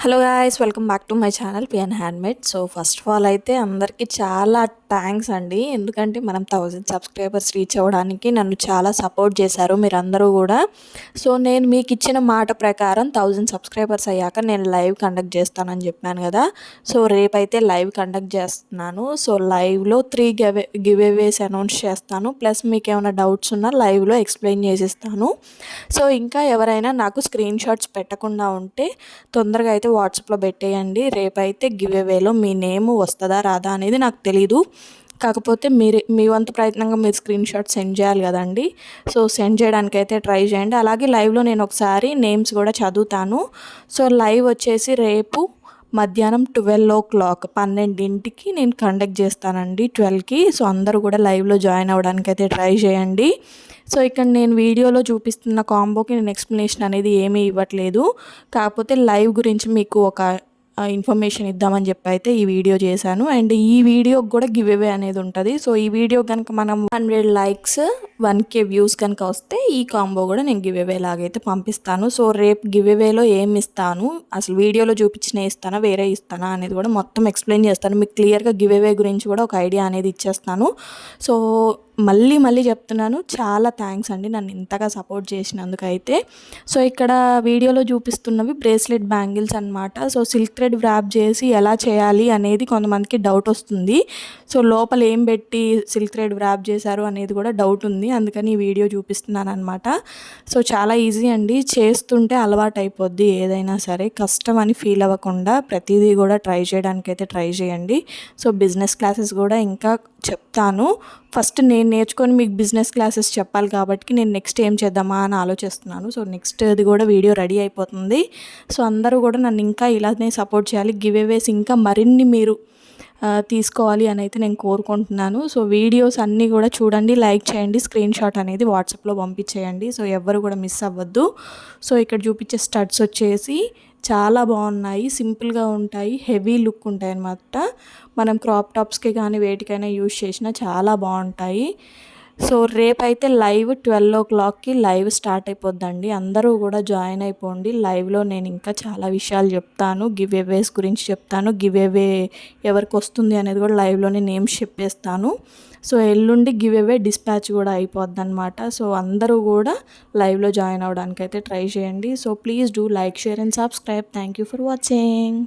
Hello guys, welcome back to my channel PN handmade. So first of all అయితే అందరికీ చాలా thanks అండి. ఎందుకంటే మనం 1000 సబ్స్క్రైబర్స్ రీచ్ అవ్వడానికి నన్ను చాలా సపోర్ట్ చేశారు మీరందరూ కూడా. సో నేను మీకు ఇచ్చిన మాట ప్రకారం 1000 సబ్స్క్రైబర్స్ అయ్యాక నేను లైవ్ కండక్ట్ చేస్తానని చెప్పాను కదా. సో రేపైతే లైవ్ కండక్ట్ చేస్తున్నాను. సో లైవ్లో 3 గివ్ అవేస్ అనౌన్స్ చేస్తాను. ప్లస్ మీకు ఏమైనా డౌట్స్ ఉన్నా లైవ్లో ఎక్స్ప్లెయిన్ చేసిస్తాను. సో ఇంకా ఎవరైనా నాకు స్క్రీన్ షాట్స్ పెట్టకుండా ఉంటే తొందరగా అయితే వాట్సాప్లో పెట్టేయండి. రేపైతే గివ్ అవేలో మీ నేమ్ వస్తుందా రాదా అనేది నాకు తెలీదు. కాకపోతే మీ వంతు ప్రయత్నంగా మీరు స్క్రీన్ షాట్ సెండ్ చేయాలి కదండి. సో సెండ్ చేయడానికి అయితే ట్రై చేయండి. అలాగే లైవ్లో నేను ఒకసారి నేమ్స్ కూడా చదువుతాను. సో లైవ్ వచ్చేసి రేపు మధ్యాహ్నం 12 o'clock నేను కండక్ట్ చేస్తానండి, 12కి. సో అందరూ కూడా లైవ్లో జాయిన్ అవ్వడానికి అయితే ట్రై చేయండి. సో ఇక్కడ నేను వీడియోలో చూపిస్తున్న కాంబోకి నేను ఎక్స్ప్లెనేషన్ అనేది ఏమీ ఇవ్వట్లేదు. కాకపోతే లైవ్ గురించి మీకు ఒక ఇన్ఫర్మేషన్ ఇద్దామని చెప్పి అయితే ఈ వీడియో చేశాను. అండ్ ఈ వీడియోకి కూడా గివ్ అవే అనేది ఉంటుంది. సో ఈ వీడియో కనుక మనం 100 likes 1K వ్యూస్ కనుక వస్తే ఈ కాంబో కూడా నేను గివ్ అవే లాగైతే పంపిస్తాను. సో రేపు గివ్ అవేలో ఏమి ఇస్తాను, అసలు వీడియోలో చూపించిన ఇస్తానా వేరే ఇస్తానా అనేది కూడా మొత్తం ఎక్స్ప్లెయిన్ చేస్తాను. మీకు క్లియర్గా గివ్ అవే గురించి కూడా ఒక ఐడియా అనేది ఇచ్చేస్తాను. సో మళ్ళీ చెప్తున్నాను, చాలా థ్యాంక్స్ అండి నన్ను ఇంతగా సపోర్ట్ చేసినందుకు అయితే. సో ఇక్కడ వీడియోలో చూపిస్తున్నవి బ్రేస్లెట్ బ్యాంగిల్స్ అనమాట. సో సిల్క్ థ్రెడ్ వ్రాప్ చేసి ఎలా చేయాలి అనేది కొంతమందికి డౌట్ వస్తుంది. సో లోపల ఏం పెట్టి సిల్క్ థ్రెడ్ వ్రాప్ చేశారు అనేది కూడా డౌట్ ఉంది. అందుకని ఈ వీడియో చూపిస్తున్నాను అనమాట. సో చాలా ఈజీ అండి, చేస్తుంటే అలవాటు అయిపోద్ది. ఏదైనా సరే కష్టం అని ఫీల్ అవ్వకుండా ప్రతిదీ కూడా ట్రై చేయడానికి అయితే ట్రై చేయండి. సో బిజినెస్ క్లాసెస్ కూడా ఇంకా చెప్తాను. ఫస్ట్ నేను నేర్చుకొని మీకు బిజినెస్ క్లాసెస్ చెప్పాలి కాబట్టి నేను నెక్స్ట్ ఏం చేద్దామా అని ఆలోచిస్తున్నాను. సో నెక్స్ట్ అది కూడా వీడియో రెడీ అయిపోతుంది. సో అందరూ కూడా నన్ను ఇంకా ఇలానే సపోర్ట్ చేయాలి. గివ్ అవేస్ ఇంకా మరిన్ని మీరు తీసుకోవాలి అని అయితే నేను కోరుకుంటున్నాను. సో వీడియోస్ అన్నీ కూడా చూడండి, లైక్ చేయండి, స్క్రీన్ షాట్ అనేది వాట్సాప్లో పంపించేయండి. సో ఎవ్వరు కూడా మిస్ అవ్వద్దు. సో ఇక్కడ చూపించే స్టడ్స్ వచ్చేసి చాలా బాగున్నాయి, సింపుల్గా ఉంటాయి, హెవీ లుక్ ఉంటాయి అన్నమాట. మనం క్రాప్ టాప్స్కి కానీ వేటికైనా యూజ్ చేసినా చాలా బాగుంటాయి. సో రేపైతే లైవ్ 12 o'clockకి లైవ్ స్టార్ట్ అయిపోద్దండి. అందరూ కూడా జాయిన్ అయిపోండి. లైవ్లో నేను ఇంకా చాలా విషయాలు చెప్తాను, గివ్ అవేస్ గురించి చెప్తాను, గివ్ అవే ఎవరికి వస్తుంది అనేది కూడా లైవ్లోనే నేమ్స్ చెప్పేస్తాను. సో ఎల్లుండి గివ్ అవే డిస్పాచ్ కూడా అయిపోద్ది అనమాట. సో అందరూ కూడా లైవ్లో జాయిన్ అవ్వడానికి అయితే ట్రై చేయండి. So please do like, share and subscribe. Thank you for watching.